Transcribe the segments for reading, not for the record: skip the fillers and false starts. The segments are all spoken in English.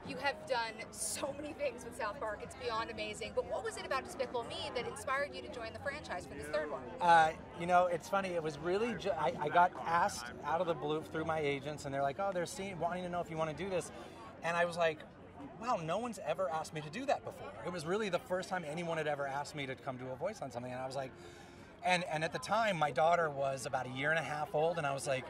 You have done so many things with South Park. It's beyond amazing. But what was it about Despicable Me that inspired you to join the franchise for this third one? You know, it's funny. It was really I got asked out of the blue through my agents, and they're like, "Oh, they're wanting to know if you want to do this," and I was like, "Wow, no one's ever asked me to do that before." It was really the first time anyone had ever asked me to come do a voice on something, and I was like, and at the time, my daughter was about a year and a half old, and I was like,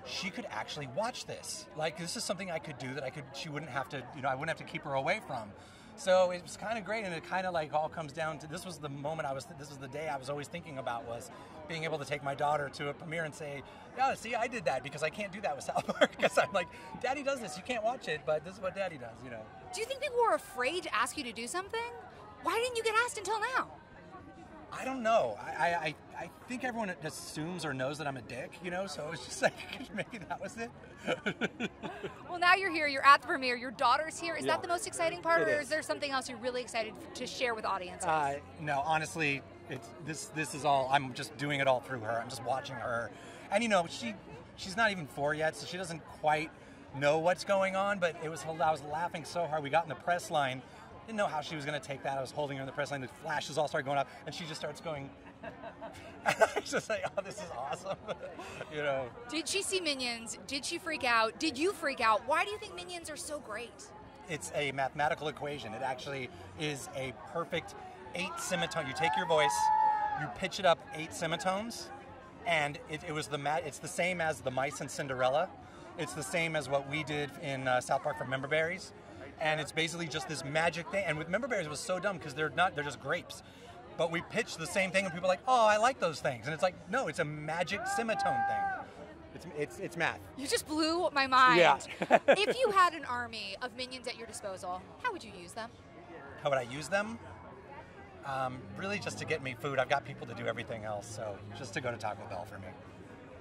she could actually watch this. Like, this is something I could do that she wouldn't have to, I wouldn't have to keep her away from. So it was kind of great, and it kind of like all comes down to, this was the moment this was the day I was always thinking about, was being able to take my daughter to a premiere and say, yeah, see, I did that, because I can't do that with South Park, because I'm like, Daddy does this, you can't watch it, but this is what Daddy does, Do you think people were afraid to ask you to do something? Why didn't you get asked until now? I don't know. I think everyone assumes or knows that I'm a dick, so it's just like, maybe that was it. Well, now you're here, you're at the premiere, your daughter's here. Is that the most exciting part, or is there something else you're really excited to share with audiences? No, honestly, this is all, I'm just doing it all through her. I'm just watching her. And she's not even 4 yet, so she doesn't quite know what's going on, but I was laughing so hard. We got in the press line. Didn't know how she was going to take that. I was holding her in the press line. The flashes all started going up, and she just starts going. I was just like, "Oh, this is awesome!" Did she see Minions? Did she freak out? Did you freak out? Why do you think Minions are so great? It's a mathematical equation. It actually is a perfect 8 semitones. You take your voice, you pitch it up 8 semitones, and it's the same as the mice in Cinderella. It's the same as what we did in South Park for Member Berries. And it's basically just this magic thing. And with Member Berries, it was so dumb because they're just grapes. But we pitched the same thing, and people are like, "Oh, I like those things." And it's like, no, it's a magic semitone thing. It's math. You just blew my mind. Yeah. If you had an army of minions at your disposal, how would you use them? How would I use them? Really just to get me food. I've got people to do everything else, so just to go to Taco Bell for me.